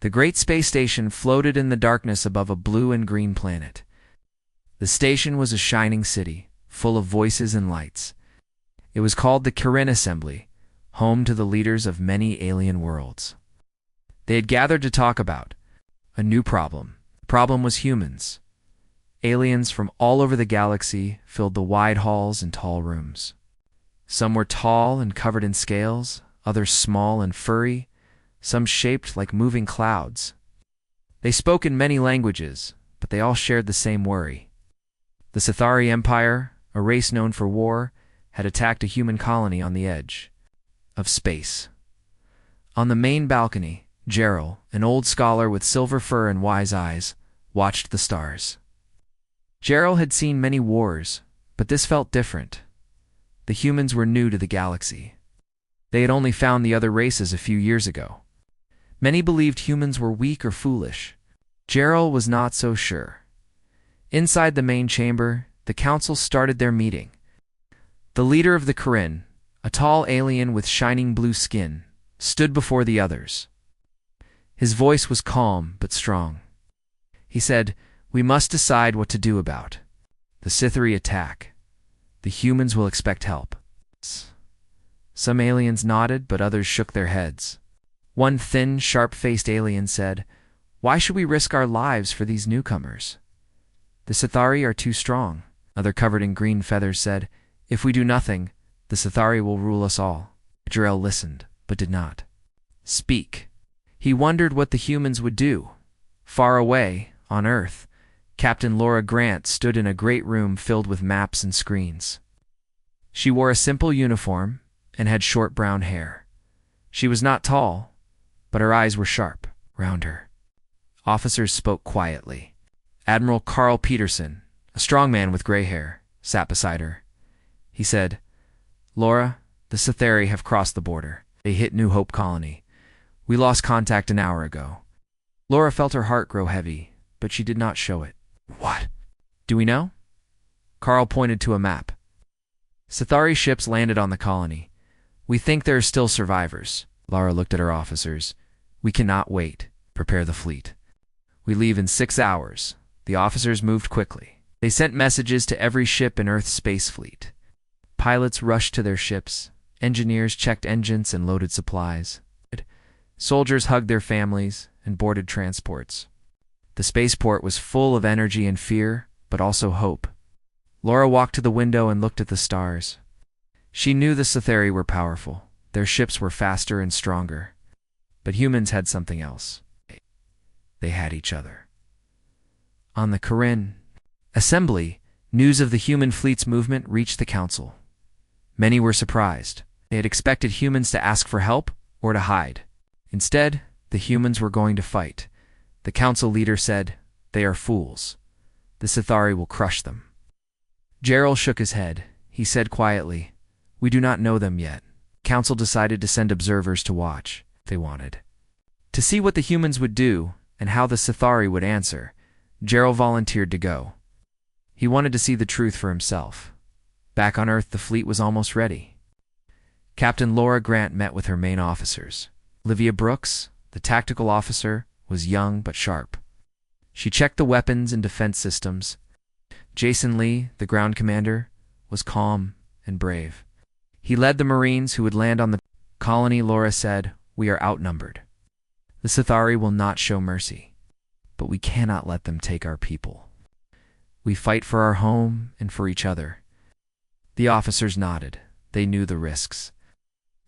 The great space station floated in the darkness above a blue and green planet. The station was a shining city, full of voices and lights. It was called the Kirin Assembly, home to the leaders of many alien worlds. They had gathered to talk about a new problem. The problem was humans. Aliens from all over the galaxy filled the wide halls and tall rooms. Some were tall and covered in scales, others small and furry, some shaped like moving clouds. They spoke in many languages, but they all shared the same worry. The Sithari Empire, a race known for war, had attacked a human colony on the edge of space. On the main balcony, Gerald, an old scholar with silver fur and wise eyes, watched the stars. Gerald had seen many wars, but this felt different. The humans were new to the galaxy. They had only found the other races a few years ago. Many believed humans were weak or foolish. Gerald was not so sure. Inside the main chamber, the council started their meeting. The leader of the Kirin, a tall alien with shining blue skin, stood before the others. His voice was calm but strong. He said, "We must decide what to do about the Sithari attack. The humans will expect help." Some aliens nodded, but others shook their heads. One thin, sharp-faced alien said, "Why should we risk our lives for these newcomers? The Sithari are too strong." Another covered in green feathers said, "If we do nothing, the Sithari will rule us all." Jarrell listened, but did not speak. He wondered what the humans would do. Far away, on Earth, Captain Laura Grant stood in a great room filled with maps and screens. She wore a simple uniform and had short brown hair. She was not tall, but her eyes were sharp round her. Officers spoke quietly. Admiral Carl Peterson, a strong man with gray hair, sat beside her. He said, "Laura, the Sithari have crossed the border. They hit New Hope Colony. We lost contact an hour ago." Laura felt her heart grow heavy, but she did not show it. "What? Do we know?" Carl pointed to a map. "Sithari ships landed on the colony. We think there are still survivors." Laura looked at her officers. "We cannot wait. Prepare the fleet. We leave in 6 hours." The officers moved quickly. They sent messages to every ship in Earth's space fleet. Pilots rushed to their ships. Engineers checked engines and loaded supplies. Soldiers hugged their families and boarded transports. The spaceport was full of energy and fear, but also hope. Laura walked to the window and looked at the stars. She knew the Sithari were powerful. Their ships were faster and stronger. But humans had something else. They had each other. On the Kirin Assembly, news of the human fleet's movement reached the council. Many were surprised. They had expected humans to ask for help or to hide. Instead, the humans were going to fight. The council leader said, "They are fools. The Sithari will crush them." Gerald shook his head. He said quietly, "We do not know them yet." Council decided to send observers to watch. They wanted to see what the humans would do and how the Sithari would answer. Gerald volunteered to go. He wanted to see the truth for himself. Back on Earth, the fleet was almost ready. Captain Laura Grant met with her main officers. Olivia Brooks, the tactical officer, was young but sharp. She checked the weapons and defense systems. Jason Lee, the ground commander, was calm and brave. He led the Marines who would land on the colony. Laura said, "We are outnumbered. The Sithari will not show mercy, but we cannot let them take our people. We fight for our home and for each other." The officers nodded. They knew the risks.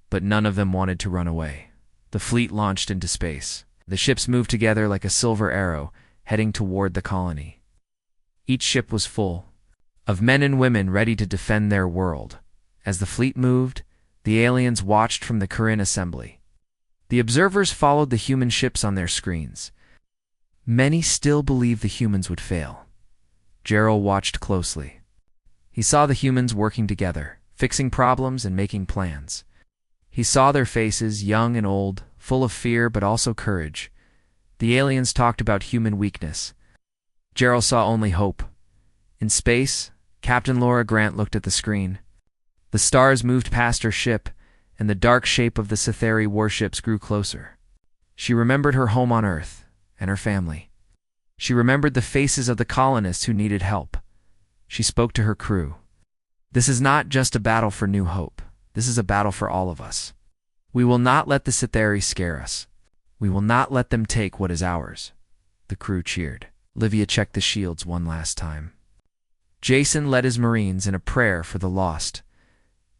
But none of them wanted to run away. The fleet launched into space. The ships moved together like a silver arrow, heading toward the colony. Each ship was full of men and women ready to defend their world. As the fleet moved, the aliens watched from the Kirin Assembly. The observers followed the human ships on their screens. Many still believed the humans would fail. Gerald watched closely. He saw the humans working together, fixing problems and making plans. He saw their faces, young and old, full of fear but also courage. The aliens talked about human weakness. Gerald saw only hope. In space, Captain Laura Grant looked at the screen. The stars moved past her ship, and the dark shape of the Sithari warships grew closer. She remembered her home on Earth and her family. She remembered the faces of the colonists who needed help. She spoke to her crew. This is not just a battle for New Hope. This is a battle for all of us. We will not let the Sithari scare us. We will not let them take what is ours. The crew cheered. Olivia checked the shields one last time. Jason led his Marines in a prayer for the lost.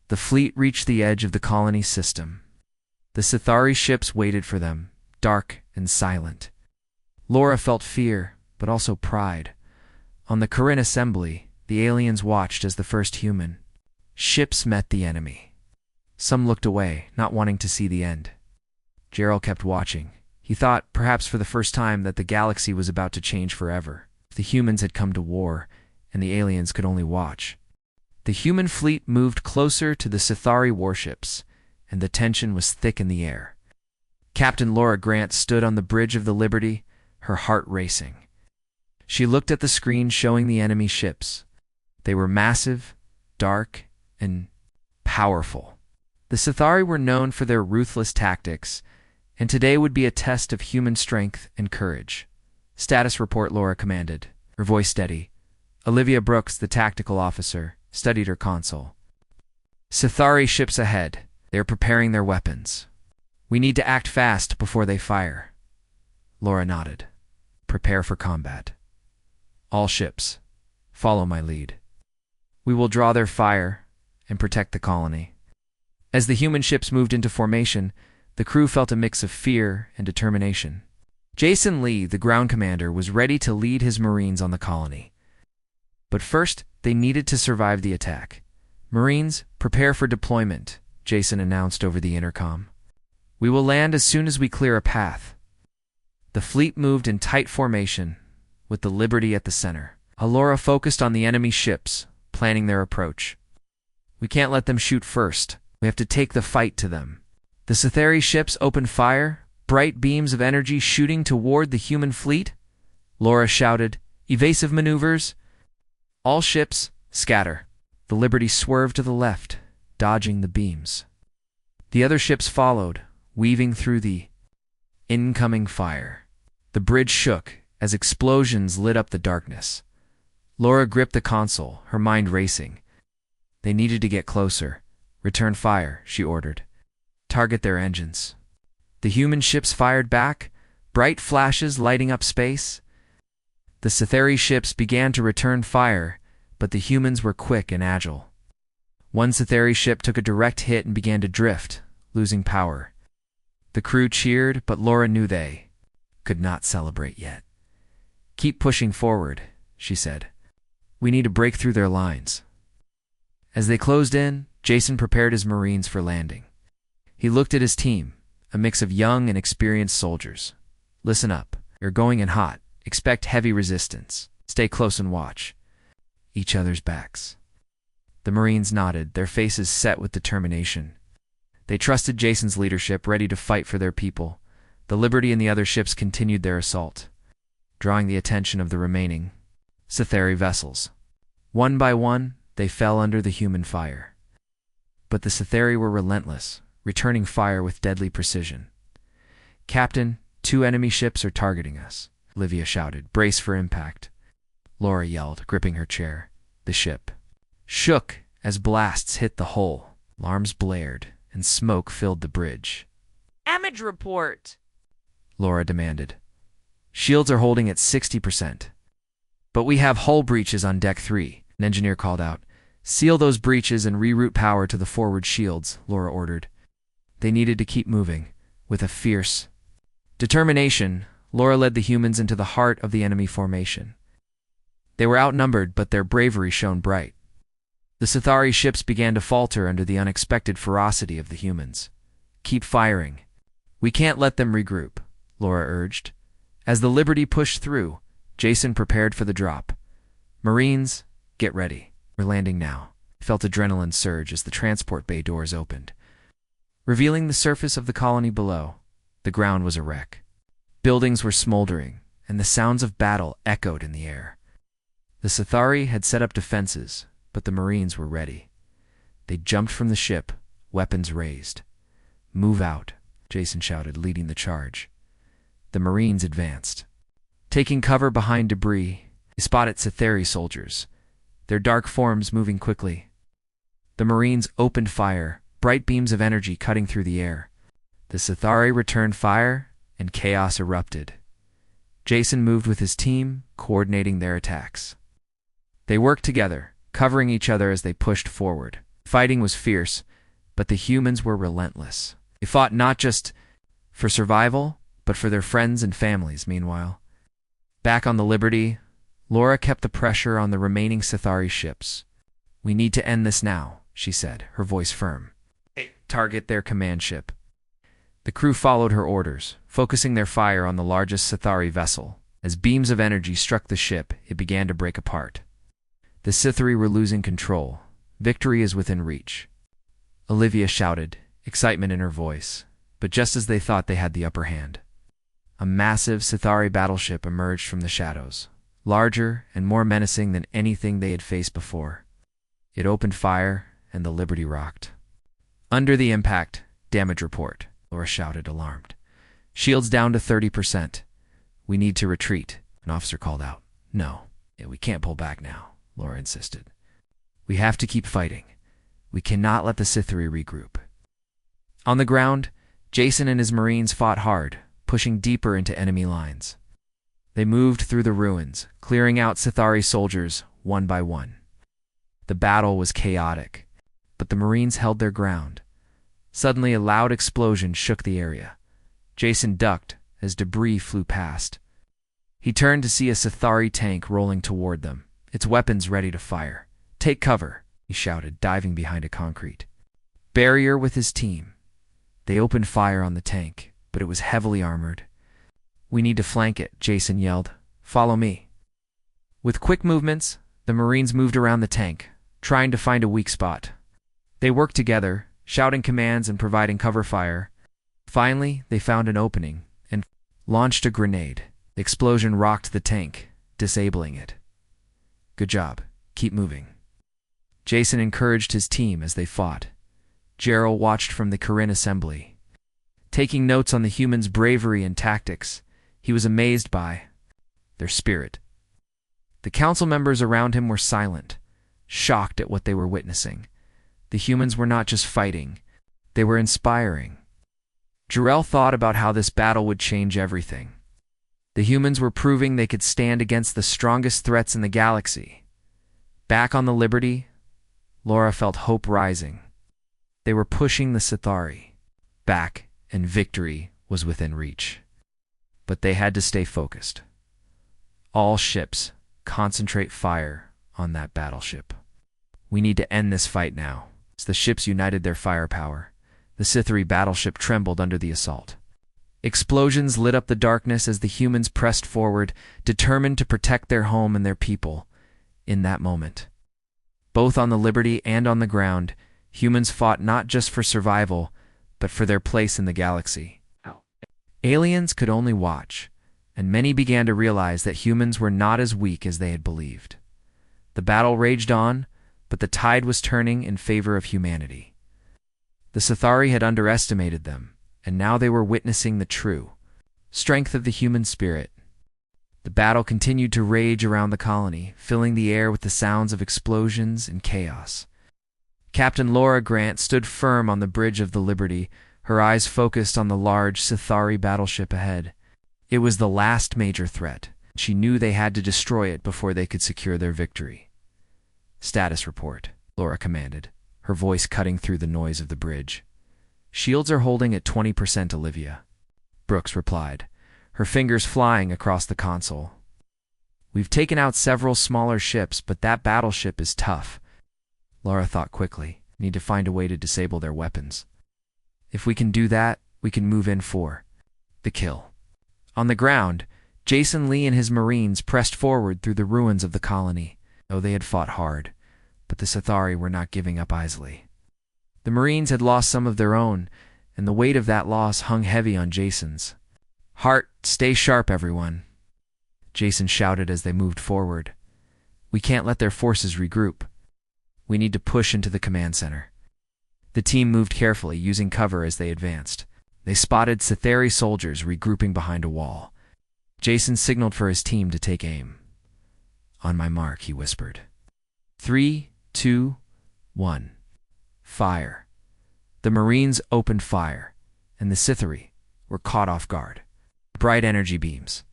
The fleet reached the edge of the colony system. The Sithari ships waited for them, dark and silent. Laura felt fear, but also pride. On the Corinne assembly, the aliens watched as the first human ships met the enemy. Some looked away, not wanting to see the end. Gerald kept watching. He thought, perhaps for the first time, that the galaxy was about to change forever. The humans had come to war, and the aliens could only watch. The human fleet moved closer to the Sithari warships, and the tension was thick in the air. Captain Laura Grant stood on the bridge of the Liberty, her heart racing. She looked at the screen showing the enemy ships. They were massive, dark, and powerful. The Sithari were known for their ruthless tactics, and today would be a test of human strength and courage. "Status report," Laura commanded, her voice steady. Olivia Brooks, the tactical officer, studied her console. "Sithari ships ahead. They are preparing their weapons. We need to act fast before they fire." Laura nodded. "Prepare for combat. All ships, follow my lead. We will draw their fire and protect the colony." As the human ships moved into formation, the crew felt a mix of fear and determination. Jason Lee, the ground commander, was ready to lead his Marines on the colony. But first, they needed to survive the attack. "Marines, prepare for deployment," Jason announced over the intercom. "We will land as soon as we clear a path." The fleet moved in tight formation, with the Liberty at the center. Laura focused on the enemy ships, planning their approach. "We can't let them shoot first. We have to take the fight to them." The Sithari ships opened fire, bright beams of energy shooting toward the human fleet. Laura shouted, "Evasive maneuvers! All ships, scatter." The Liberty swerved to the left, dodging the beams. The other ships followed, weaving through the incoming fire. The bridge shook as explosions lit up the darkness. Laura gripped the console, her mind racing. They needed to get closer. "Return fire," she ordered. "Target their engines." The human ships fired back, bright flashes lighting up space. The Sithari ships began to return fire, but the humans were quick and agile. One Sithari ship took a direct hit and began to drift, losing power. The crew cheered, but Laura knew they could not celebrate yet. "Keep pushing forward," she said. "We need to break through their lines." As they closed in, Jason prepared his Marines for landing. He looked at his team, a mix of young and experienced soldiers. "Listen up. You're going in hot. Expect heavy resistance. Stay close and watch each other's backs." The Marines nodded, their faces set with determination. They trusted Jason's leadership, ready to fight for their people. The Liberty and the other ships continued their assault, drawing the attention of the remaining Sithari vessels. One by one, they fell under the human fire. But the Sithari were relentless, returning fire with deadly precision. "Captain, 2 enemy ships are targeting us," Olivia shouted. "Brace for impact." Laura yelled, gripping her chair. The ship shook as blasts hit the hull. Alarms blared, and smoke filled the bridge. "Damage report," Laura demanded. "Shields are holding at 60%. But we have hull breaches on Deck 3, an engineer called out. "Seal those breaches and reroute power to the forward shields," Laura ordered. They needed to keep moving. With a fierce determination, Laura led the humans into the heart of the enemy formation. They were outnumbered, but their bravery shone bright. The Sithari ships began to falter under the unexpected ferocity of the humans. "Keep firing. We can't let them regroup," Laura urged. As the Liberty pushed through, Jason prepared for the drop. "Marines, get ready. We're landing now." He felt adrenaline surge as the transport bay doors opened, revealing the surface of the colony below. The ground was a wreck. Buildings were smoldering, and the sounds of battle echoed in the air. The Sithari had set up defenses, but the Marines were ready. They jumped from the ship, weapons raised. "Move out," Jason shouted, leading the charge. The Marines advanced. Taking cover behind debris, they spotted Sithari soldiers, their dark forms moving quickly. The Marines opened fire, bright beams of energy cutting through the air. The Sithari returned fire, and chaos erupted. Jason moved with his team, coordinating their attacks. They worked together, covering each other as they pushed forward. Fighting was fierce, but the humans were relentless. They fought not just for survival, but for their friends and families. Meanwhile, back on the Liberty, Laura kept the pressure on the remaining Sithari ships. "We need to end this now," she said, her voice firm. "Target their command ship." The crew followed her orders, focusing their fire on the largest Sithari vessel. As beams of energy struck the ship, it began to break apart. The Sithari were losing control. Victory is within reach. Olivia shouted, excitement in her voice, but just as they thought they had the upper hand, a massive Sithari battleship emerged from the shadows, larger and more menacing than anything they had faced before. It opened fire, and the Liberty rocked. "Under the impact, damage report," Laura shouted, alarmed. "Shields down to 30%. We need to retreat," an officer called out. "No, we can't pull back now," Laura insisted. "We have to keep fighting. We cannot let the Sithari regroup." On the ground, Jason and his Marines fought hard, pushing deeper into enemy lines. They moved through the ruins, clearing out Sithari soldiers one by one. The battle was chaotic, but the Marines held their ground. Suddenly, a loud explosion shook the area. Jason ducked as debris flew past. He turned to see a Sithari tank rolling toward them, its weapons ready to fire. "Take cover," he shouted, diving behind a concrete barrier with his team. They opened fire on the tank, but it was heavily armored. "We need to flank it," Jason yelled. "Follow me." With quick movements, the Marines moved around the tank, trying to find a weak spot. They worked together, shouting commands and providing cover fire. Finally, they found an opening and launched a grenade. The explosion rocked the tank, disabling it. "Good job. Keep moving." Jason encouraged his team as they fought. Gerald watched from the Kirin assembly. Taking notes on the humans' bravery and tactics, he was amazed by their spirit. The council members around him were silent, shocked at what they were witnessing. The humans were not just fighting, they were inspiring. Jarrell thought about how this battle would change everything. The humans were proving they could stand against the strongest threats in the galaxy. Back on the Liberty, Laura felt hope rising. They were pushing the Sithari back, and victory was within reach. But they had to stay focused. All ships, concentrate fire on that battleship. "We need to end this fight now." As the ships united their firepower, the Sithari battleship trembled under the assault. Explosions lit up the darkness as the humans pressed forward, determined to protect their home and their people. In that moment, both on the Liberty and on the ground, humans fought not just for survival, but for their place in the galaxy. Aliens could only watch, and many began to realize that humans were not as weak as they had believed. The battle raged on, but the tide was turning in favor of humanity. The Sithari had underestimated them, and now they were witnessing the true strength of the human spirit. The battle continued to rage around the colony, filling the air with the sounds of explosions and chaos. Captain Laura Grant stood firm on the bridge of the Liberty, her eyes focused on the large Sithari battleship ahead. It was the last major threat. She knew they had to destroy it before they could secure their victory. "Status report," Laura commanded, her voice cutting through the noise of the bridge. "Shields are holding at 20%, Olivia," Brooks replied, her fingers flying across the console. "We've taken out several smaller ships, but that battleship is tough." Laura thought quickly. "Need to find a way to disable their weapons. If we can do that, we can move in for the kill." On the ground, Jason Lee and his Marines pressed forward through the ruins of the colony. Oh, they had fought hard, but the Sithari were not giving up easily. The Marines had lost some of their own, and the weight of that loss hung heavy on Jason's heart. "Stay sharp, everyone," Jason shouted as they moved forward. "We can't let their forces regroup. We need to push into the command center." The team moved carefully, using cover as they advanced. They spotted Cytheri soldiers regrouping behind a wall. Jason signaled for his team to take aim. "On my mark," he whispered. 3, 2, 1. Fire. The Marines opened fire, and the Cytheri were caught off guard. Bright energy beams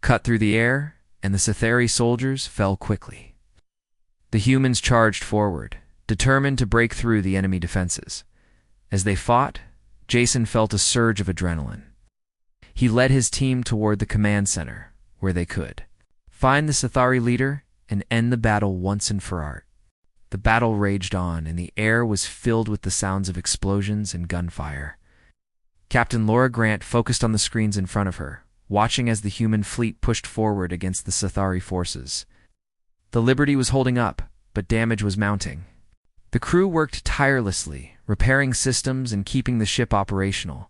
cut through the air, and the Cytheri soldiers fell quickly. The humans charged forward, determined to break through the enemy defenses. As they fought, Jason felt a surge of adrenaline. He led his team toward the command center, where they could find the Cytheri leader and end the battle once and for all. The battle raged on, and the air was filled with the sounds of explosions and gunfire. Captain Laura Grant focused on the screens in front of her, watching as the human fleet pushed forward against the Cytheri forces. The Liberty was holding up, but damage was mounting. The crew worked tirelessly, repairing systems and keeping the ship operational.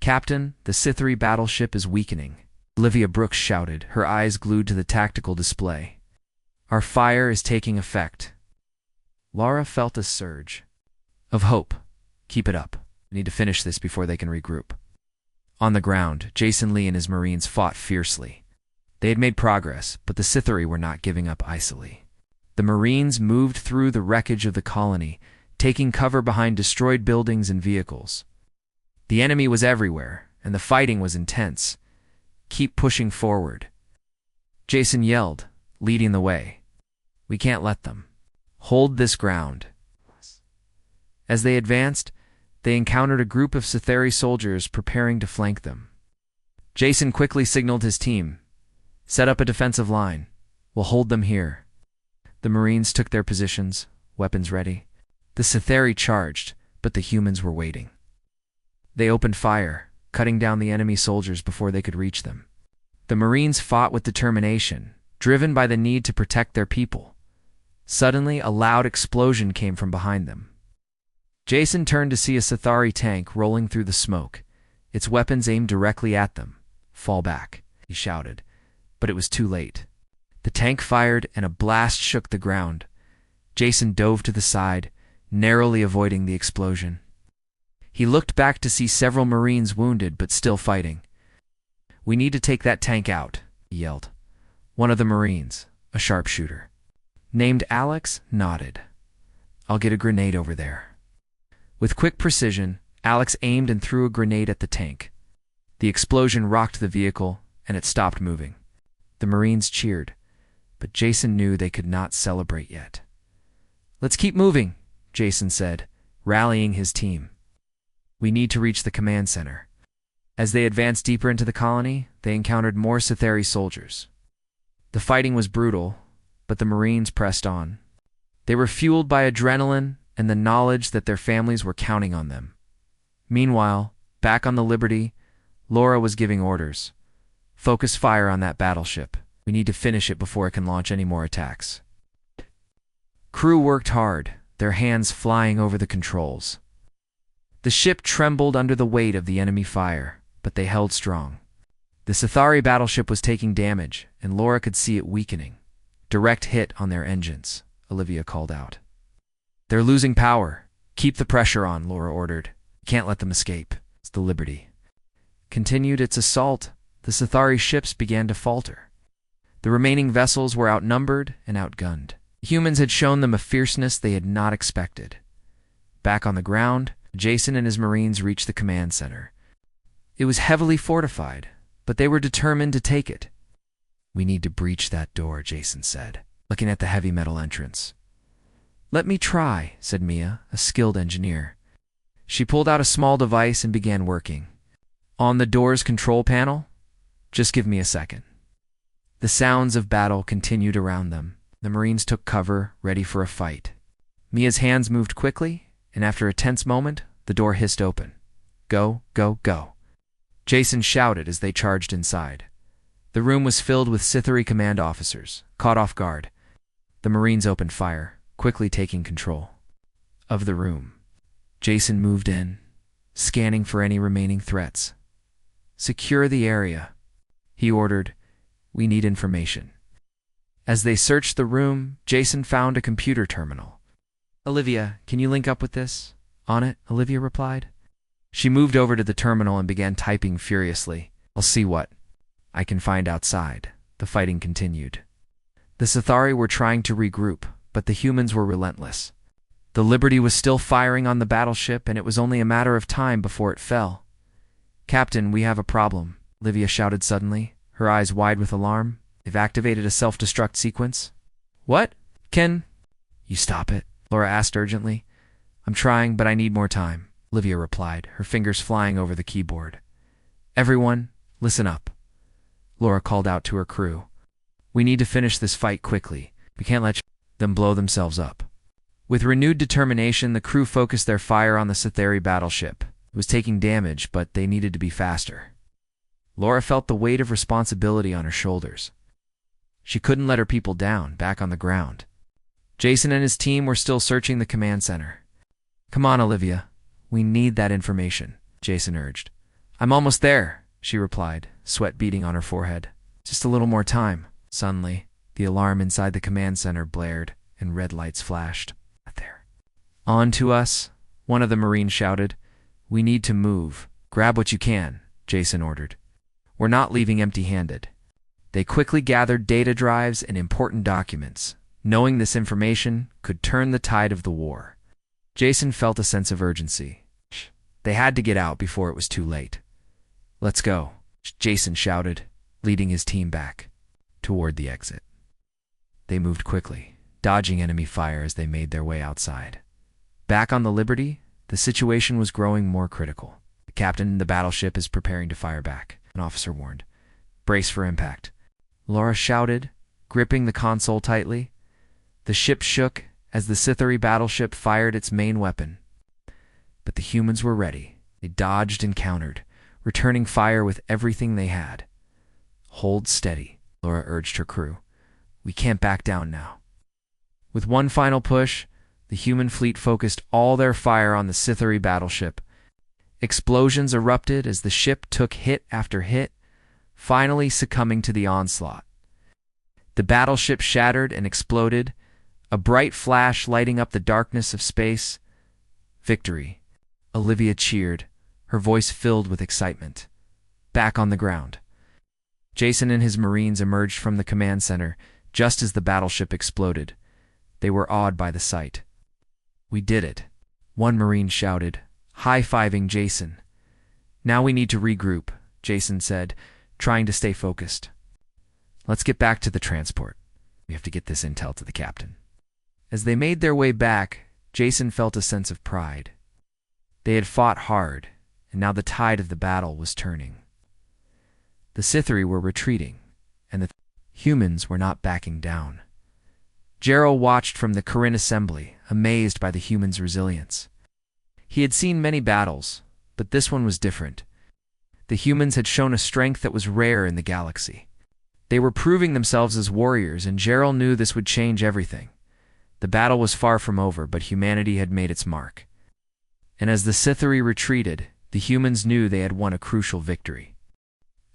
"Captain, the Cytheri battleship is weakening," Olivia Brooks shouted, her eyes glued to the tactical display. "Our fire is taking effect." Laura felt a surge of hope. "Keep it up. We need to finish this before they can regroup." On the ground, Jason Lee and his Marines fought fiercely. They had made progress, but the Cytheri were not giving up easily. The Marines moved through the wreckage of the colony, taking cover behind destroyed buildings and vehicles. The enemy was everywhere, and the fighting was intense. "Keep pushing forward," Jason yelled, leading the way. "We can't let them. Hold this ground." As they advanced, they encountered a group of Cytheri soldiers preparing to flank them. Jason quickly signaled his team. "Set up a defensive line. We'll hold them here." The Marines took their positions, weapons ready. The Cytheri charged, but the humans were waiting. They opened fire, cutting down the enemy soldiers before they could reach them. The Marines fought with determination, driven by the need to protect their people. Suddenly, a loud explosion came from behind them. Jason turned to see a Cytheri tank rolling through the smoke, its weapons aimed directly at them. "Fall back," he shouted, but it was too late. The tank fired, and a blast shook the ground. Jason dove to the side, narrowly avoiding the explosion. He looked back to see several Marines wounded but still fighting. "We need to take that tank out," he yelled. One of the Marines, a sharpshooter named Alex, nodded. "I'll get a grenade over there." With quick precision, Alex aimed and threw a grenade at the tank. The explosion rocked the vehicle, and it stopped moving. The Marines cheered, but Jason knew they could not celebrate yet. "Let's keep moving," Jason said, rallying his team. "We need to reach the command center." As they advanced deeper into the colony, they encountered more Cytheri soldiers. The fighting was brutal, but the Marines pressed on. They were fueled by adrenaline and the knowledge that their families were counting on them. Meanwhile, back on the Liberty, Laura was giving orders. "Focus fire on that battleship. We need to finish it before it can launch any more attacks." Crew worked hard, their hands flying over the controls. The ship trembled under the weight of the enemy fire, but they held strong. The Cytheri battleship was taking damage, and Laura could see it weakening. "Direct hit on their engines," Olivia called out. "They're losing power. Keep the pressure on," Laura ordered. "Can't let them escape." As the Liberty continued its assault, the Cytheri ships began to falter. The remaining vessels were outnumbered and outgunned. Humans had shown them a fierceness they had not expected. Back on the ground, Jason and his Marines reached the command center. It was heavily fortified, but they were determined to take it. "We need to breach that door," Jason said, looking at the heavy metal entrance. "Let me try," said Mia, a skilled engineer. She pulled out a small device and began working. "On the door's control panel? Just give me a second." The sounds of battle continued around them. The Marines took cover, ready for a fight. Mia's hands moved quickly, and after a tense moment, the door hissed open. "Go, go, go." Jason shouted as they charged inside. The room was filled with Cytheri command officers, caught off guard. The Marines opened fire, quickly taking control of the room. Jason moved in, scanning for any remaining threats. "Secure the area," he ordered. "We need information." As they searched the room, Jason found a computer terminal. "Olivia, can you link up with this?" "On it," Olivia replied. She moved over to the terminal and began typing furiously. I'll see what I can find outside. The fighting continued. The Sithari were trying to regroup, but the humans were relentless. The Liberty was still firing on the battleship, and it was only a matter of time before it fell. Captain, we have a problem, Livia shouted suddenly, her eyes wide with alarm. They've activated a self-destruct sequence. What? Can you stop it? Laura asked urgently. I'm trying, but I need more time, Livia replied, her fingers flying over the keyboard. Everyone, listen up, Laura called out to her crew. We need to finish this fight quickly. We can't let them blow themselves up. With renewed determination, the crew focused their fire on the Sithari battleship. It was taking damage, but they needed to be faster. Laura felt the weight of responsibility on her shoulders. She couldn't let her people down, back on the ground. Jason and his team were still searching the command center. Come on, Olivia. We need that information, Jason urged. I'm almost there, she replied, sweat beading on her forehead. Just a little more time. Suddenly, the alarm inside the command center blared, and red lights flashed. There. On to us, one of the Marines shouted. We need to move. Grab what you can, Jason ordered. We're not leaving empty-handed. They quickly gathered data drives and important documents, knowing this information could turn the tide of the war. Jason felt a sense of urgency. They had to get out before it was too late. Let's go, Jason shouted, leading his team back toward the exit. They moved quickly, dodging enemy fire as they made their way outside. Back on the Liberty, the situation was growing more critical. The captain in the battleship is preparing to fire back, an officer warned. Brace for impact. Laura shouted, gripping the console tightly. The ship shook as the Sithari battleship fired its main weapon. But the humans were ready. They dodged and countered, returning fire with everything they had. Hold steady, Laura urged her crew. We can't back down now. With one final push, the human fleet focused all their fire on the Sithari battleship. Explosions erupted as the ship took hit after hit, finally succumbing to the onslaught. The battleship shattered and exploded, a bright flash lighting up the darkness of space. Victory. Olivia cheered, her voice filled with excitement. Back on the ground. Jason and his Marines emerged from the command center just as the battleship exploded. They were awed by the sight. We did it, one Marine shouted, high-fiving Jason. Now we need to regroup, Jason said, trying to stay focused. Let's get back to the transport. We have to get this intel to the captain. As they made their way back, Jason felt a sense of pride. They had fought hard, and now the tide of the battle was turning. The Sithari were retreating, and the humans were not backing down. Gerald watched from the Corinne assembly, amazed by the humans' resilience. He had seen many battles, but this one was different. The humans had shown a strength that was rare in the galaxy. They were proving themselves as warriors, and Gerald knew this would change everything. The battle was far from over, but humanity had made its mark. And as the Sithari retreated, the humans knew they had won a crucial victory.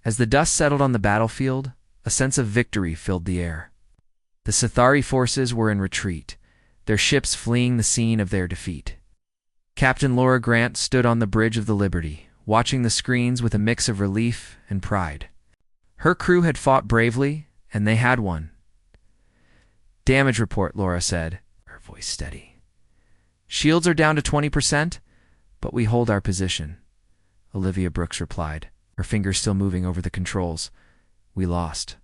As the dust settled on the battlefield, a sense of victory filled the air. The Sithari forces were in retreat, their ships fleeing the scene of their defeat. Captain Laura Grant stood on the bridge of the Liberty, watching the screens with a mix of relief and pride. Her crew had fought bravely, and they had won. Damage report, Laura said, her voice steady. Shields are down to 20%, but we hold our position, Olivia Brooks replied, her fingers still moving over the controls. We lost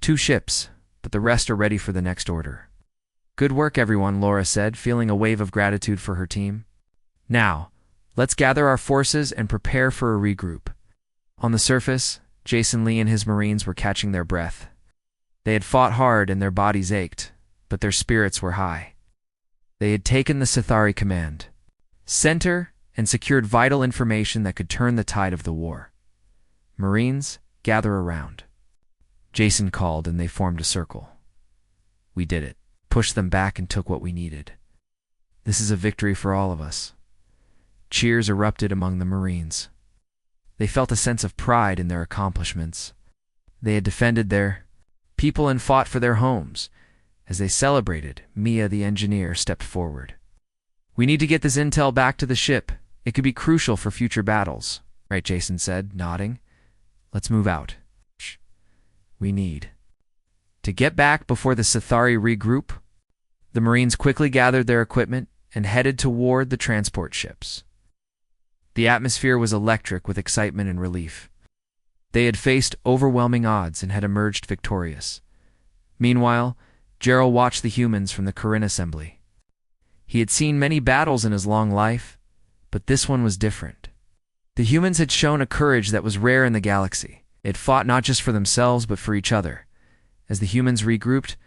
2 ships, but the rest are ready for the next order. Good work, everyone, Laura said, feeling a wave of gratitude for her team. Now, let's gather our forces and prepare for a regroup. On the surface, Jason Lee and his Marines were catching their breath. They had fought hard and their bodies ached, but their spirits were high. They had taken the Sithari command center and secured vital information that could turn the tide of the war. Marines, gather around. Jason called and they formed a circle. We did it, pushed them back and took what we needed. This is a victory for all of us. Cheers erupted among the Marines. They felt a sense of pride in their accomplishments. They had defended their people and fought for their homes. As they celebrated, Mia the engineer stepped forward. We need to get this intel back to the ship, It could be crucial for future battles, right? Jason said, nodding. Let's move out. We need to get back before the Sithari regroup. The Marines quickly gathered their equipment and headed toward the transport ships. The atmosphere was electric with excitement and relief. They had faced overwhelming odds and had emerged victorious. Meanwhile, Gerald watched the humans from the Corinne assembly. He had seen many battles in his long life, but this one was different. The humans had shown a courage that was rare in the galaxy. They had fought not just for themselves, but for each other. As the humans regrouped,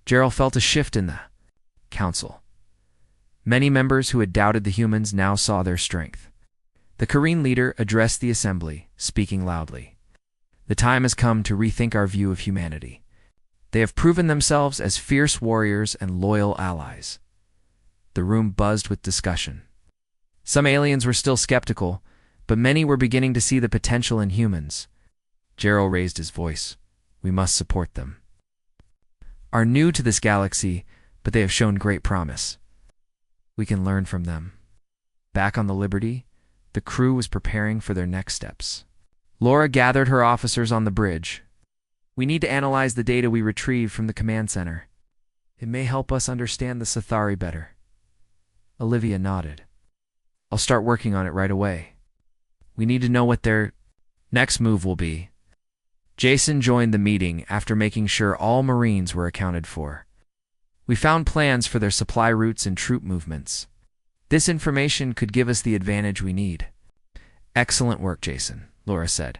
Gerald felt a shift in the council. Many members who had doubted the humans now saw their strength. The Corinne leader addressed the assembly, speaking loudly. The time has come to rethink our view of humanity. They have proven themselves as fierce warriors and loyal allies. The room buzzed with discussion. Some aliens were still skeptical, but many were beginning to see the potential in humans. Gerald raised his voice. We must support them. Are new to this galaxy, but they have shown great promise. We can learn from them. Back on the Liberty, the crew was preparing for their next steps. Laura gathered her officers on the bridge. We need to analyze the data we retrieved from the command center. It may help us understand the Sithari better. Olivia nodded. I'll start working on it right away. We need to know what their next move will be. Jason joined the meeting after making sure all Marines were accounted for. We found plans for their supply routes and troop movements. This information could give us the advantage we need. Excellent work, Jason, Laura said,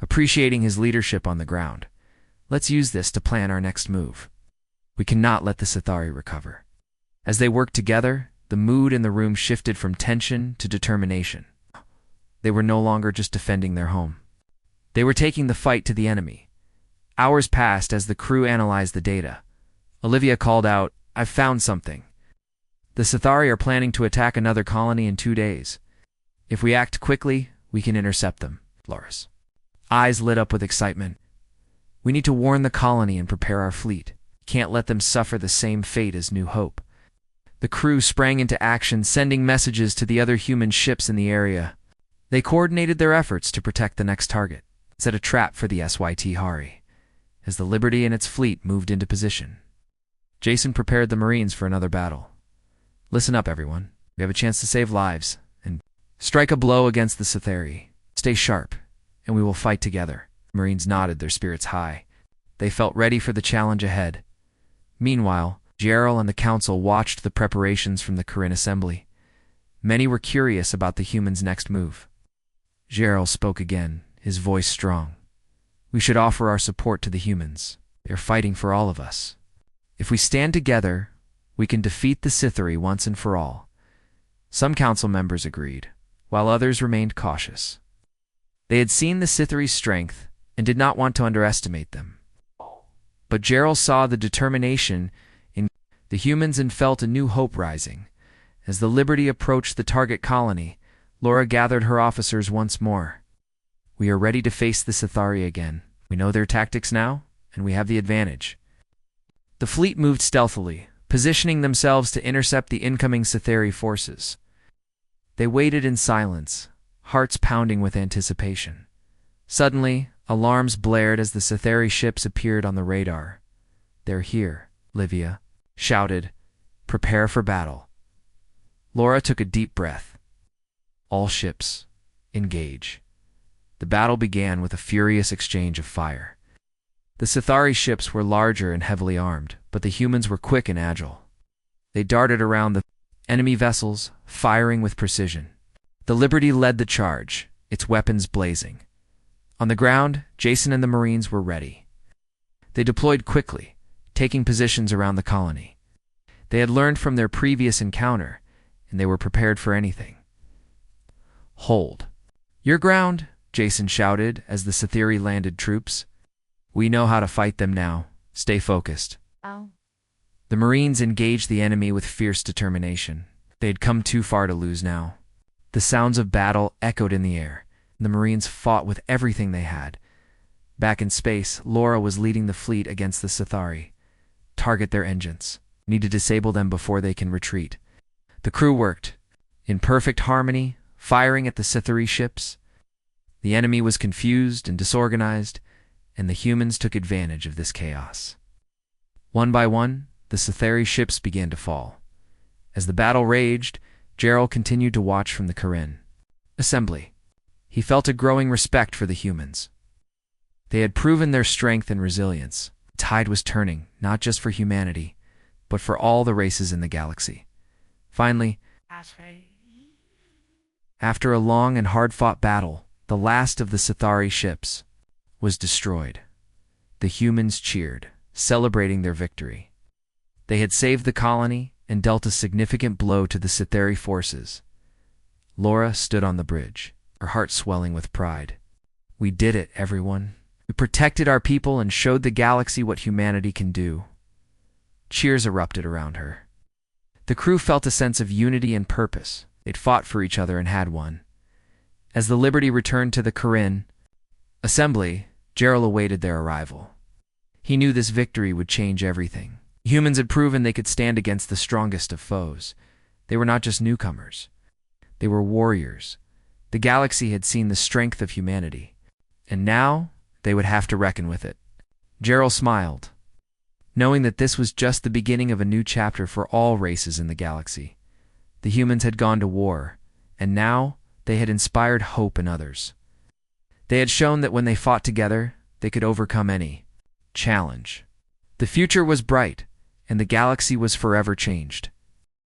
appreciating his leadership on the ground. Let's use this to plan our next move. We cannot let the Sithari recover. As they worked together, the mood in the room shifted from tension to determination. They were no longer just defending their home. They were taking the fight to the enemy. Hours passed as the crew analyzed the data. Olivia called out, I've found something. The Sithari are planning to attack another colony in 2 days. If we act quickly, we can intercept them. Laura's eyes lit up with excitement. We need to warn the colony and prepare our fleet. Can't let them suffer the same fate as New Hope. The crew sprang into action, sending messages to the other human ships in the area. They coordinated their efforts to protect the next target, set a trap for the Sithari, as the Liberty and its fleet moved into position. Jason prepared the Marines for another battle. Listen up, everyone. We have a chance to save lives and strike a blow against the Sithari. Stay sharp, and we will fight together. The Marines nodded, their spirits high. They felt ready for the challenge ahead. Meanwhile, Gerald and the council watched the preparations from the Corinne assembly. Many were curious about the humans' next move. Gerald spoke again, his voice strong. We should offer our support to the humans. They're fighting for all of us. If we stand together, we can defeat the Sithari once and for all. Some council members agreed, while others remained cautious. They had seen the Sithari's strength and did not want to underestimate them. But Gerald saw the determination in the humans and felt a new hope rising. As the Liberty approached the target colony, Laura gathered her officers once more. We are ready to face the Sithari again. We know their tactics now, and we have the advantage. The fleet moved stealthily, positioning themselves to intercept the incoming Sithari forces. They waited in silence, hearts pounding with anticipation. Suddenly, alarms blared as the Sithari ships appeared on the radar. They're here, Livia shouted. Prepare for battle. Laura took a deep breath. All ships, engage. The battle began with a furious exchange of fire. The Sithari ships were larger and heavily armed, but the humans were quick and agile. They darted around the enemy vessels, firing with precision. The Liberty led the charge, its weapons blazing. On the ground, Jason and the Marines were ready. They deployed quickly, taking positions around the colony. They had learned from their previous encounter, and they were prepared for anything. Hold. Your ground, Jason shouted as the Sithari landed troops. We know how to fight them now. Stay focused. Oh. The Marines engaged the enemy with fierce determination. They had come too far to lose now. The sounds of battle echoed in the air, and the Marines fought with everything they had. Back in space, Laura was leading the fleet against the Sithari. Target their engines. Need to disable them before they can retreat. The crew worked, in perfect harmony, firing at the Cytheri ships. The enemy was confused and disorganized, and the humans took advantage of this chaos. One by one, the Cytheri ships began to fall. As the battle raged, Gerald continued to watch from the Kirin assembly. He felt a growing respect for the humans. They had proven their strength and resilience. The tide was turning, not just for humanity, but for all the races in the galaxy. Finally, after a long and hard-fought battle, the last of the Cythari ships was destroyed. The humans cheered, celebrating their victory. They had saved the colony and dealt a significant blow to the Cytheri forces. Laura stood on the bridge, her heart swelling with pride. "We did it, everyone. We protected our people and showed the galaxy what humanity can do." Cheers erupted around her. The crew felt a sense of unity and purpose. They'd fought for each other and had won. As the Liberty returned to the Kirin assembly, Gerald awaited their arrival. He knew this victory would change everything. Humans had proven they could stand against the strongest of foes. They were not just newcomers. They were warriors. The galaxy had seen the strength of humanity, and now they would have to reckon with it. Gerald smiled, knowing that this was just the beginning of a new chapter for all races in the galaxy. The humans had gone to war, and now they had inspired hope in others. They had shown that when they fought together, they could overcome any challenge. The future was bright, and the galaxy was forever changed.